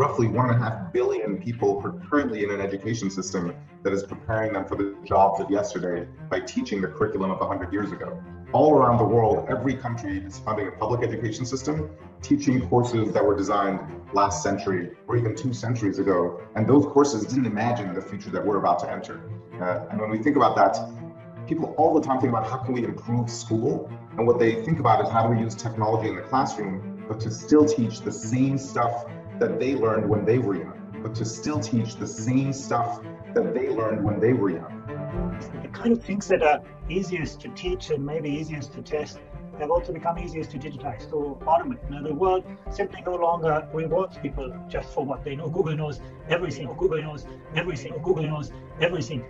roughly 1.5 billion people currently in an education system that is preparing them for the jobs of yesterday by teaching the curriculum of 100 years ago. All around the world, every country is funding a public education system, teaching courses that were designed last century or even 2 centuries ago. And those courses didn't imagine the future that we're about to enter. And when we think about that, people all the time think about how can we improve school? And what they think about is how do we use technology in the classroom, but to still teach the same stuff that they learned when they were young, but to still teach the same stuff that they learned when they were young. The kind of things that are easiest to teach and maybe easiest to test have also become easiest to digitize, to automate. Now the world simply no longer rewards people just for what they know. Google knows everything, or Google knows everything, or Google knows everything.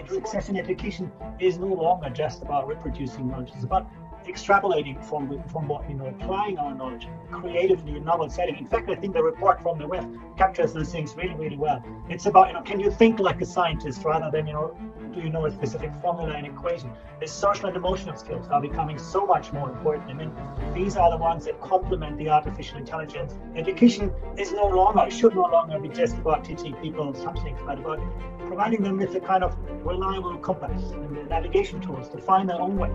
Success in education is no longer just about reproducing knowledge. It's about extrapolating from what we know, applying our knowledge creatively in novel setting. In fact, I think the report from the WEF captures those things really, really well. It's about, can you think like a scientist rather than, do you know a specific formula and equation? The social and emotional skills are becoming so much more important. I mean, these are the ones that complement the artificial intelligence. Education is no longer, should no longer be just about teaching people something, but about providing them with a kind of reliable compass and the navigation tools to find their own way.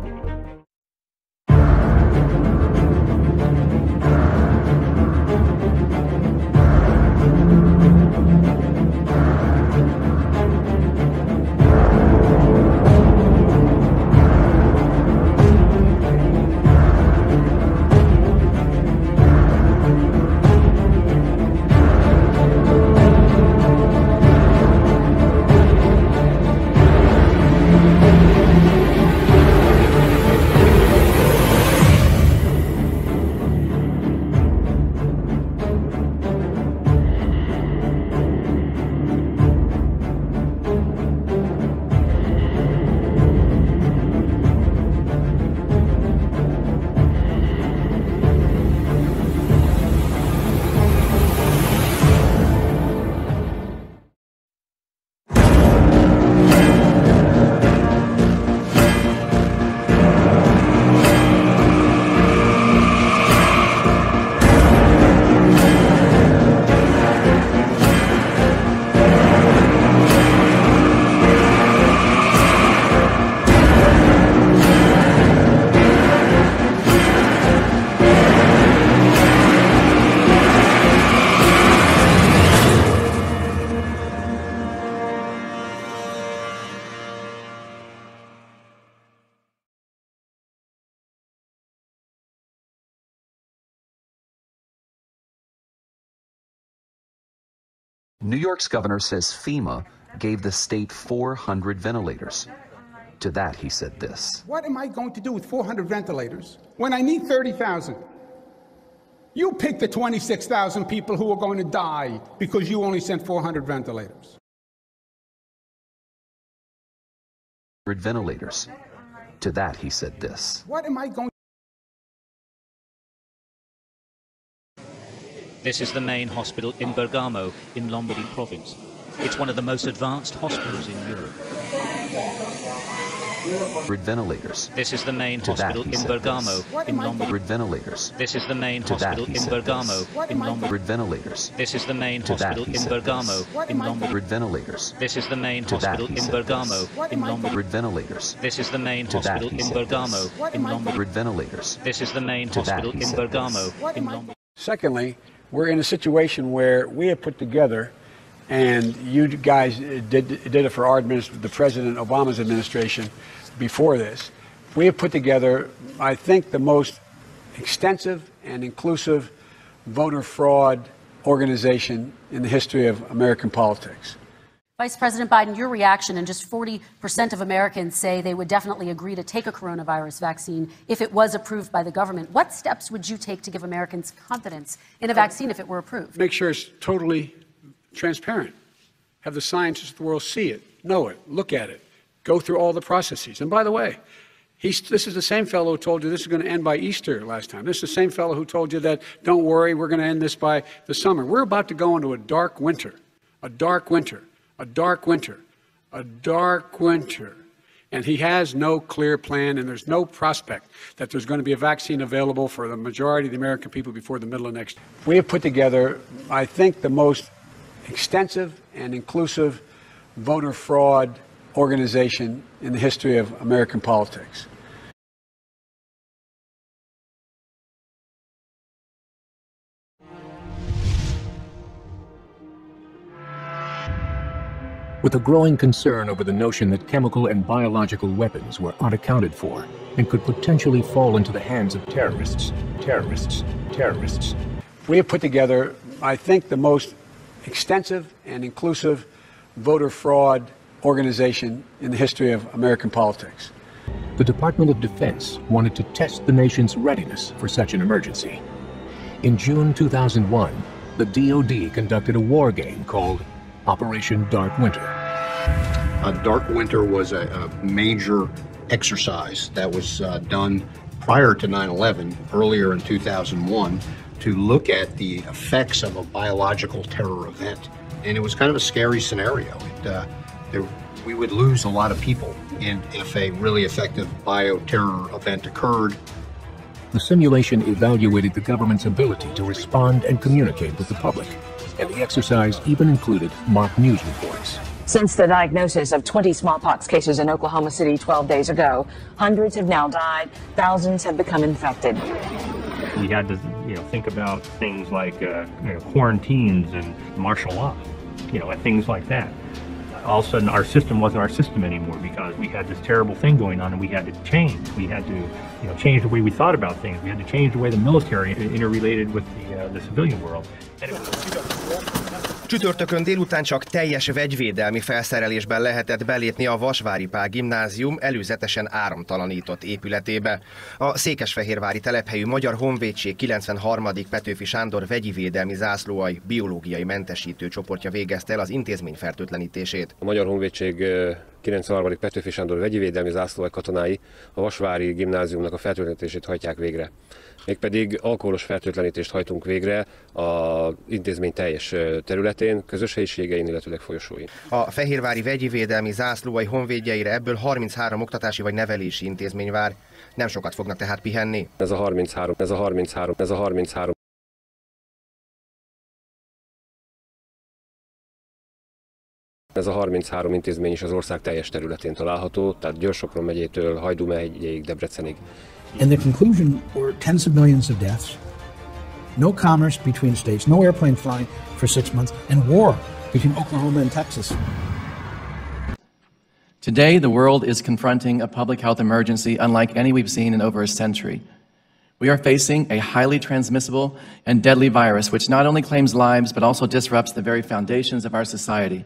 New York's governor says FEMA gave the state 400 ventilators. To that, he said this. What am I going to do with 400 ventilators when I need 30,000? You pick the 26,000 people who are going to die because you only sent 400 ventilators. Ventilators. To that, he said this. What am I going to This is the main hospital in Bergamo, in Lombardy province. It's one of the most advanced hospitals in Europe. Ventilators. This is the main hospital in Bergamo, in Lombardy. Ventilators. This is the main hospital in Bergamo, in Lombardy. Ventilators. This is the main hospital in Bergamo, in Lombardy. Ventilators. This is the main hospital in Bergamo, in Lombardy. Ventilators. This is the main hospital in Bergamo, in Lombardy. Ventilators. This is the main hospital in Bergamo, in Lombardy. Secondly, we're in a situation where we have put together, and you guys did it for our the President Obama's administration before this, we have put together, I think, the most extensive and inclusive voter fraud organization in the history of American politics. Vice President Biden, your reaction, and just 40% of Americans say they would definitely agree to take a coronavirus vaccine if it was approved by the government. What steps would you take to give Americans confidence in a vaccine if it were approved? Make sure it's totally transparent. Have the scientists of the world see it, know it, look at it, go through all the processes. And by the way, this is the same fellow who told you this is going to end by Easter last time. This is the same fellow who told you that, don't worry, we're going to end this by the summer. We're about to go into a dark winter, a dark winter. A dark winter, a dark winter. And he has no clear plan, and there's no prospect that there's going to be a vaccine available for the majority of the American people before the middle of next year. We have put together, I think, the most extensive and inclusive voter fraud organization in the history of American politics. With a growing concern over the notion that chemical and biological weapons were unaccounted for and could potentially fall into the hands of terrorists. We have put together, I think, the most extensive and inclusive voter fraud organization in the history of American politics. The Department of Defense wanted to test the nation's readiness for such an emergency. In June 2001, the DoD conducted a war game called Operation Dark Winter. Dark Winter was a major exercise that was done prior to 9/11, earlier in 2001, to look at the effects of a biological terror event. And it was kind of a scary scenario. We would lose a lot of people if a really effective bioterror event occurred. The simulation evaluated the government's ability to respond and communicate with the public, and the exercise even included mock news reports. Since the diagnosis of 20 smallpox cases in Oklahoma City 12 days ago, hundreds have now died, thousands have become infected. We had to, think about things like, quarantines and martial law, and things like that. All of a sudden, our system wasn't our system anymore because we had this terrible thing going on, and we had to change. We had to, change the way we thought about things. We had to change the way the military interrelated with the civilian world. Csütörtökön délután csak teljes vegyvédelmi felszerelésben lehetett belépni a Vasvári Pál Gimnázium előzetesen áramtalanított épületébe. A székesfehérvári telephelyű Magyar Honvédség 93. Petőfi Sándor vegyi védelmi zászlóalj biológiai mentesítő csoportja végezte el az intézmény fertőtlenítését. A Magyar Honvédség 93. Petőfi Sándor vegyi védelmi zászlóalj katonái a Vasvári Gimnáziumnak a fertőtlenítését hajtják végre. Mégpedig alkoholos fertőtlenítést hajtunk végre az intézmény teljes területén, közös helyiségein, illetőleg folyosóin. A fehérvári vegyi védelmi zászlóalj honvédjeire ebből 33 oktatási vagy nevelési intézmény vár. Nem sokat fognak tehát pihenni. Ez a 33 intézmény is az ország teljes területén található, tehát Győr-Sopron megyétől Hajdú megyéig, Debrecenig. And the conclusion were tens of millions of deaths, no commerce between states, no airplane flying for 6 months, and war between Oklahoma and Texas. Today, the world is confronting a public health emergency unlike any we've seen in over a century. We are facing a highly transmissible and deadly virus which not only claims lives but also disrupts the very foundations of our society.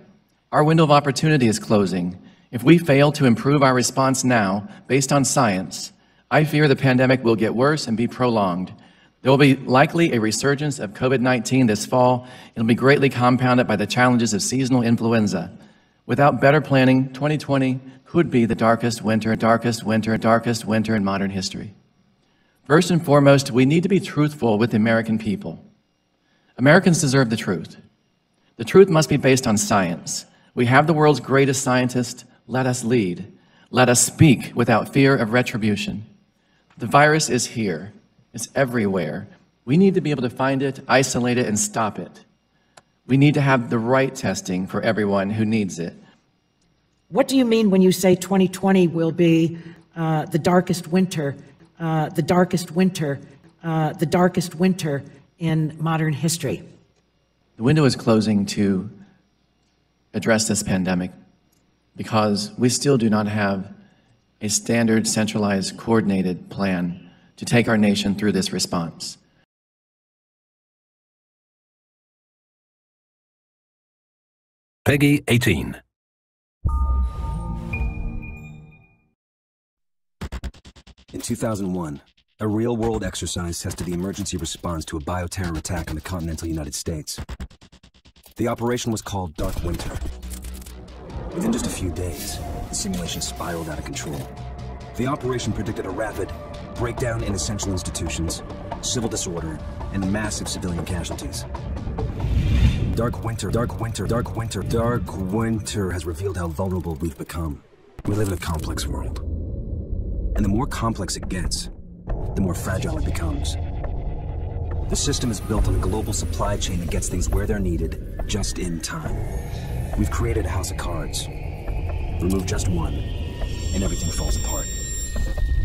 Our window of opportunity is closing. If we fail to improve our response now, based on science, I fear the pandemic will get worse and be prolonged. There will be likely a resurgence of COVID-19 this fall. It'll be greatly compounded by the challenges of seasonal influenza. Without better planning, 2020 could be the darkest winter in modern history. First and foremost, we need to be truthful with the American people. Americans deserve the truth. The truth must be based on science. We have the world's greatest scientists. Let us lead. Let us speak without fear of retribution. The virus is here. It's everywhere. We need to be able to find it, isolate it, and stop it. We need to have the right testing for everyone who needs it. What do you mean when you say 2020 will be the darkest winter in modern history? The window is closing to address this pandemic because we still do not have a standard, centralized, coordinated plan to take our nation through this response. Peggy 18. In 2001, a real-world exercise tested the emergency response to a bioterror attack on the continental United States. The operation was called Dark Winter. Within just a few days, the simulation spiraled out of control. The operation predicted a rapid breakdown in essential institutions, civil disorder, and massive civilian casualties. Dark Winter has revealed how vulnerable we've become. We live in a complex world. And the more complex it gets, the more fragile it becomes. The system is built on a global supply chain that gets things where they're needed, just in time. We've created a house of cards. Remove just one, and everything falls apart.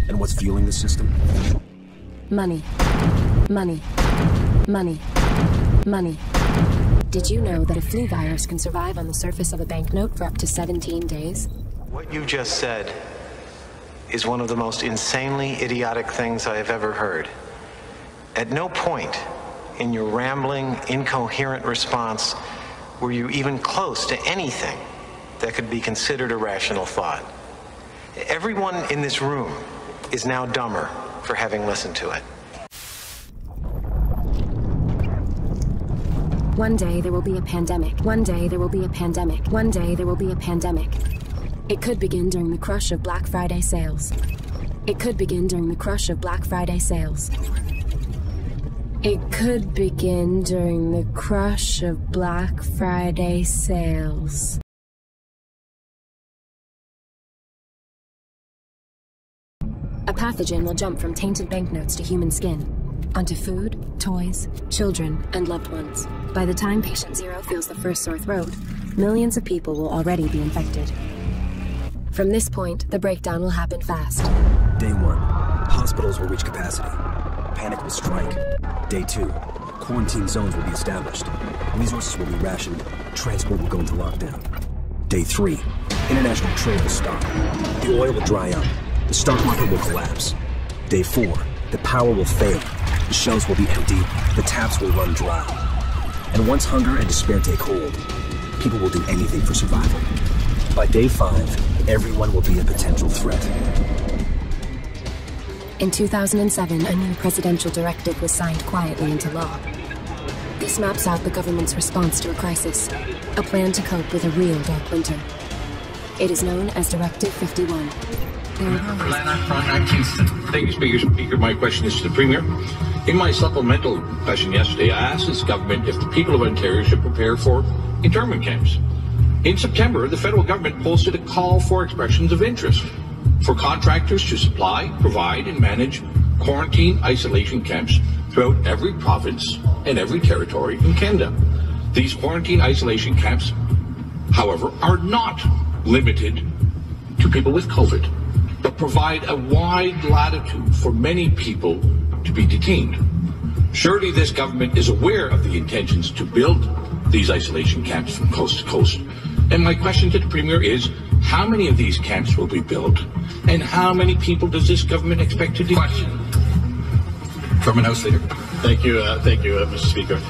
And what's fueling the system? Money. Money. Money. Money. Did you know that a flu virus can survive on the surface of a banknote for up to 17 days? What you just said is one of the most insanely idiotic things I have ever heard. At no point in your rambling, incoherent response were you even close to anything that could be considered a rational thought. Everyone in this room is now dumber for having listened to it. One day there will be a pandemic. One day there will be a pandemic. One day there will be a pandemic. It could begin during the crush of Black Friday sales. It could begin during the crush of Black Friday sales. It could begin during the crush of Black Friday sales. A pathogen will jump from tainted banknotes to human skin, onto food, toys, children, and loved ones. By the time patient zero feels the first sore throat, millions of people will already be infected. From this point, the breakdown will happen fast. Day 1, hospitals will reach capacity. Panic will strike. Day 2, quarantine zones will be established. Resources will be rationed. Transport will go into lockdown. Day 3, international trade will stop. The oil will dry up. The stock market will collapse. Day 4, the power will fail. The shelves will be empty. The taps will run dry. And once hunger and despair take hold, people will do anything for survival. By day 5, everyone will be a potential threat. In 2007, a new presidential directive was signed quietly into law. This maps out the government's response to a crisis, a plan to cope with a real dark winter. It is known as Directive 51. Thank you, Speaker. My question is to the Premier. In my supplemental question yesterday, I asked this government if the people of Ontario should prepare for internment camps. In September, the federal government posted a call for expressions of interest for contractors to supply, provide, and manage quarantine isolation camps throughout every province and every territory in Canada. These quarantine isolation camps, however, are not limited to people with COVID, but provide a wide latitude for many people to be detained. Surely this government is aware of the intentions to build these isolation camps from coast to coast. And my question to the Premier is, how many of these camps will be built, and how many people does this government expect to detain? From an House Leader. Thank you, Mr. Speaker.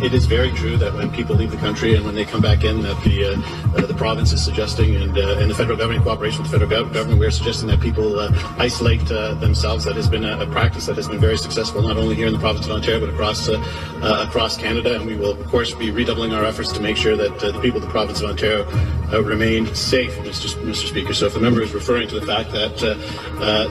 It is very true that when people leave the country and when they come back in, that the province is suggesting, and the federal government, in cooperation with the federal government, we are suggesting that people isolate themselves. That has been a practice that has been very successful, not only here in the province of Ontario, but across Canada. And we will, of course, be redoubling our efforts to make sure that the people of the province of Ontario remain safe, Mr. Speaker. So if the member is referring to the fact that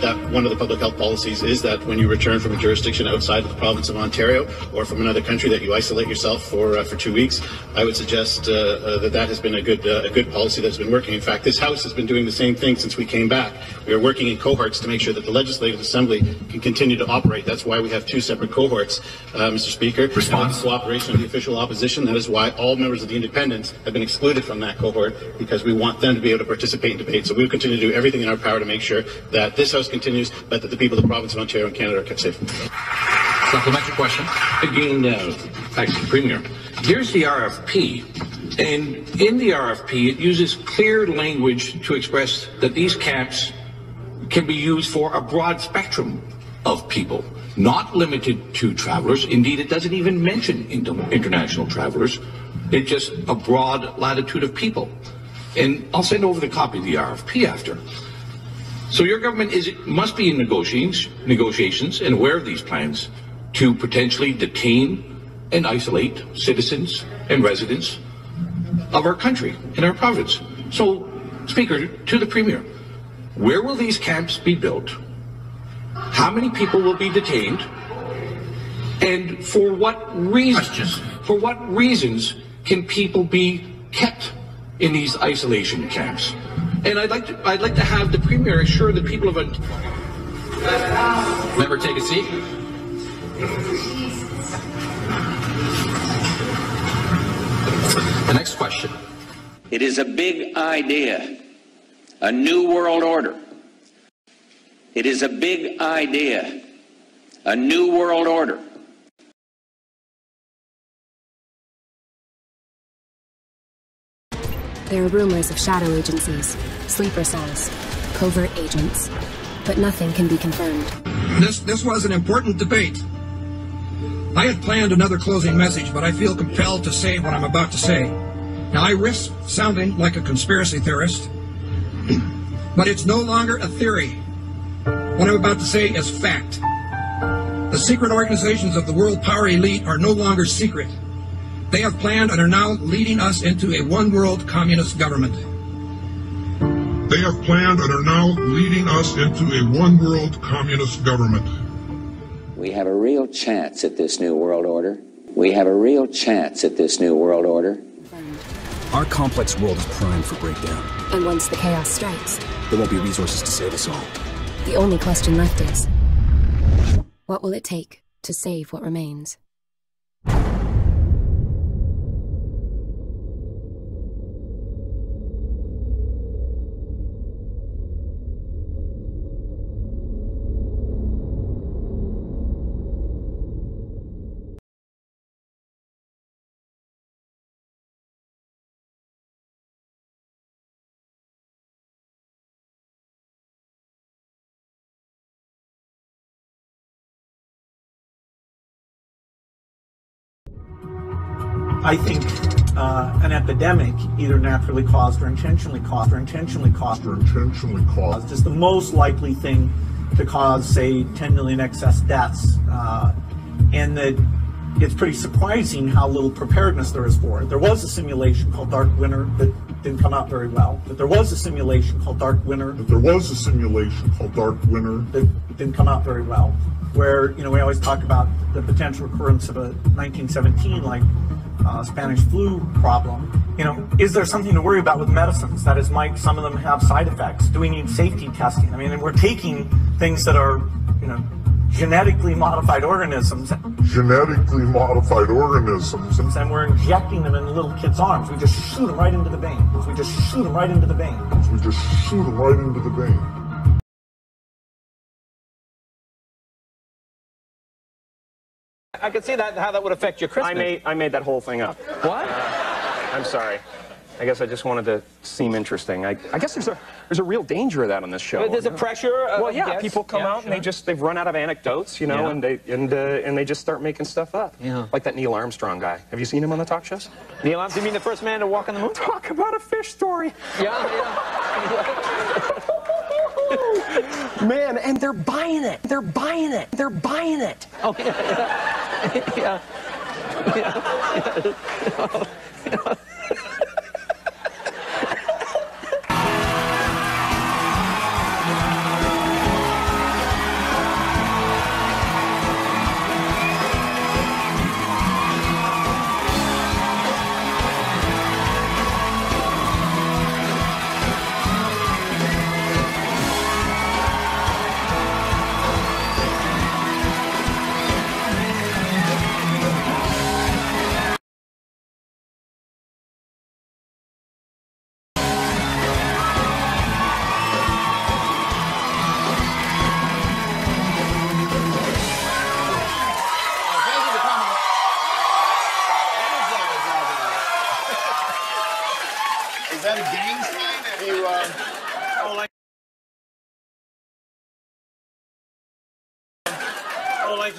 that one of the public health policies is that when you return from a jurisdiction outside of the province of Ontario or from another country that you isolate yourself for 2 weeks, I would suggest that has been a good policy that's been working. In fact, this House has been doing the same thing since we came back. We are working in cohorts to make sure that the Legislative Assembly can continue to operate. That's why we have 2 separate cohorts, Mr. Speaker. Response. Cooperation of the official opposition. That is why all members of the Independents have been excluded from that cohort, because we want them to be able to participate in debate. So we will continue to do everything in our power to make sure that this House continues, but that the people of the province of Ontario and Canada are kept safe. Supplementary question. Again, thanks to the Premier. Here's the RFP, and in the RFP it uses clear language to express that these camps can be used for a broad spectrum of people, not limited to travelers. Indeed, it doesn't even mention international travelers. It's just a broad latitude of people. And I'll send over the copy of the RFP after. So your government must be in negotiations and aware of these plans to potentially detain and isolate citizens and residents of our country and our province. So, Speaker, to the Premier, where will these camps be built? How many people will be detained? And for what reasons? For what reasons can people be kept in these isolation camps? And I'd like to have the Premier assure the people of Member, take a seat. The next question. It is a big idea, a new world order. It is a big idea, a new world order. There are rumors of shadow agencies, sleeper cells, covert agents, but nothing can be confirmed. This was an important debate. I had planned another closing message, but I feel compelled to say what I'm about to say. Now, I risk sounding like a conspiracy theorist, but it's no longer a theory. What I'm about to say is fact. The secret organizations of the world power elite are no longer secret. They have planned and are now leading us into a one-world communist government. They have planned and are now leading us into a one-world communist government. We have a real chance at this new world order. We have a real chance at this new world order. Our complex world is primed for breakdown. And once the chaos strikes, there won't be resources to save us all. The only question left is, what will it take to save what remains? I think an epidemic, either naturally caused or intentionally caused, is the most likely thing to cause, say, 10 million excess deaths, and that it's pretty surprising how little preparedness there is for it. There was a simulation called Dark Winter that didn't come out very well. But there was a simulation called Dark Winter. That didn't come out very well. Where, you know, we always talk about the potential occurrence of a 1917 like Spanish flu problem. You know, is there something to worry about with medicines? That is, might some of them have side effects? Do we need safety testing? I mean, we're taking things that are, you know, genetically modified organisms. And we're injecting them in little kids' arms. We just shoot them right into the vein. I could see that, how that would affect your Christmas. I made that whole thing up. What? I'm sorry. I guess I just wanted to seem interesting. I guess there's a real danger of that on this show. There's a pressure. Well, yeah, people come out and they've run out of anecdotes, you know, and they just start making stuff up. Yeah. Like that Neil Armstrong guy. Have you seen him on the talk shows? Neil Armstrong, you mean the first man to walk on the moon? Talk about a fish story. Yeah. Man, and they're buying it. Oh, yeah.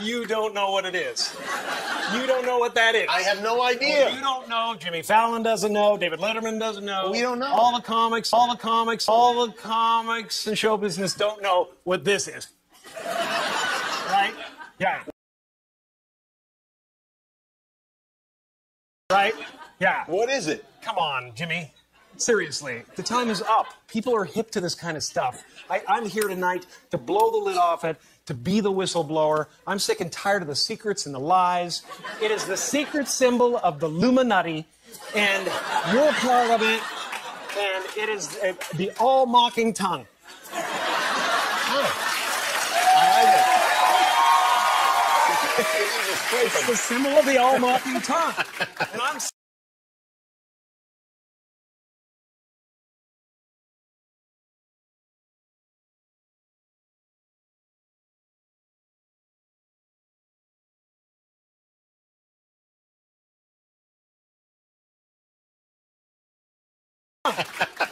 You don't know what it is. You don't know what that is. I have no idea. Well, you don't know. Jimmy Fallon doesn't know. David Letterman doesn't know. We don't know. All the comics and show business don't know what this is. Right? Yeah. Right? Yeah. What is it? Come on, Jimmy. Seriously, the time is up. People are hip to this kind of stuff. I'm here tonight to blow the lid off it, to be the whistleblower. I'm sick and tired of the secrets and the lies. It is the secret symbol of the Illuminati, and you're a part of it. And it is the all-mocking tongue. It's the symbol of the all-mocking tongue. And I'm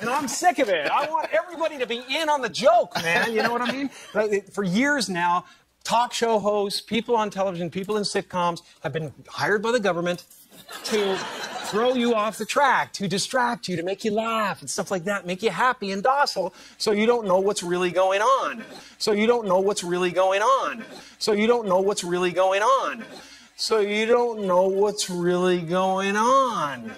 and I'm sick of it. I want everybody to be in on the joke, man. You know what I mean? For years now, talk show hosts, people on television, people in sitcoms have been hired by the government to throw you off the track, to distract you, to make you laugh and stuff like that, make you happy and docile, so you don't know what's really going on. So you don't know what's really going on. So you don't know what's really going on. So you don't know what's really going on.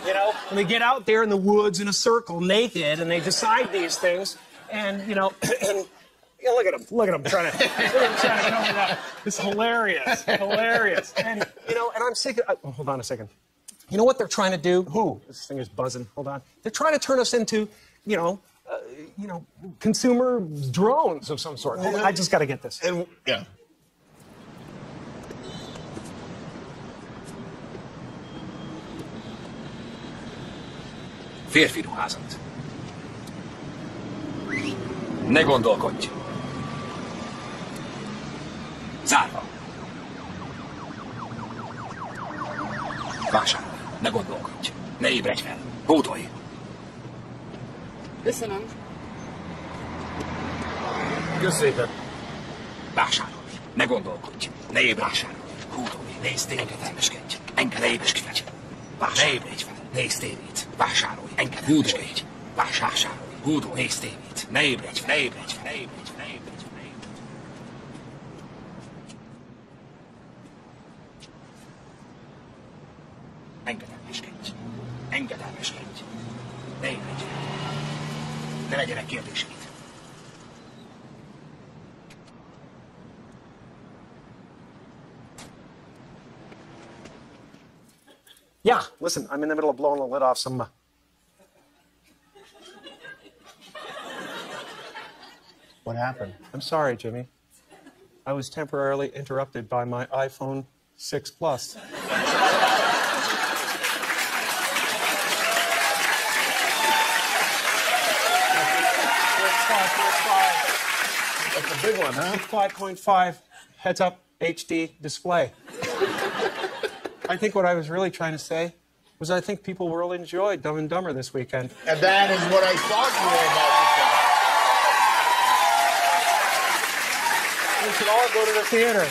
You know, when they get out there in the woods in a circle naked and they decide these things, and, you know, and, you know, look at him trying to cover that. It's hilarious, hilarious. And, you know, and I'm sick of, oh, hold on a second. You know what they're trying to do? Who? This thing is buzzing. Hold on. They're trying to turn us into, you know, consumer drones of some sort. Hold on, I just got to get this. And, yeah. Férfi ruházat. Ne gondolkodj. Zárva. Vásárolj. Ne gondolkodj. Ne ébredj fel. Hódolj. Köszönöm. Köszönöm. Vásárolj. Ne gondolkodj. Ne ébredj fel. Hódolj. Nézd tévét. Engedelmeskedj. Engedelmeskedj. Ne ébredj fel. Nézd tévét. Vásárolj. Engedelmeskedj. Vásárolj. Hódolj. Nézd tévét. Ne ébredj fel. Ne ébredj fel. Ne ébredj fel. Ne ébredj fel. Ne ébredj fel. Engedelmeskedj. Engedelmeskedj. Ne ébredj fel. Ne legyenek kérdéseid. Yeah, listen, I'm in the middle of blowing the lid off some... What happened? I'm sorry, Jimmy. I was temporarily interrupted by my iPhone 6 Plus. That's a big one, huh? 5.5 heads-up HD display. I think what I was really trying to say was I think people really enjoyed Dumb and Dumber this weekend. And that is what I thought you were about We should all go to the theater.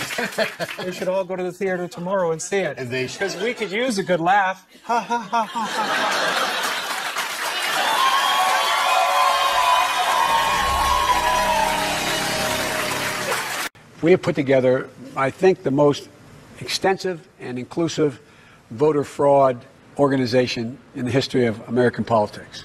We should all go to the theater tomorrow and see it. Because we could use a good laugh. Ha ha ha ha ha. We have put together, I think, the most extensive and inclusive voter fraud organization in the history of American politics.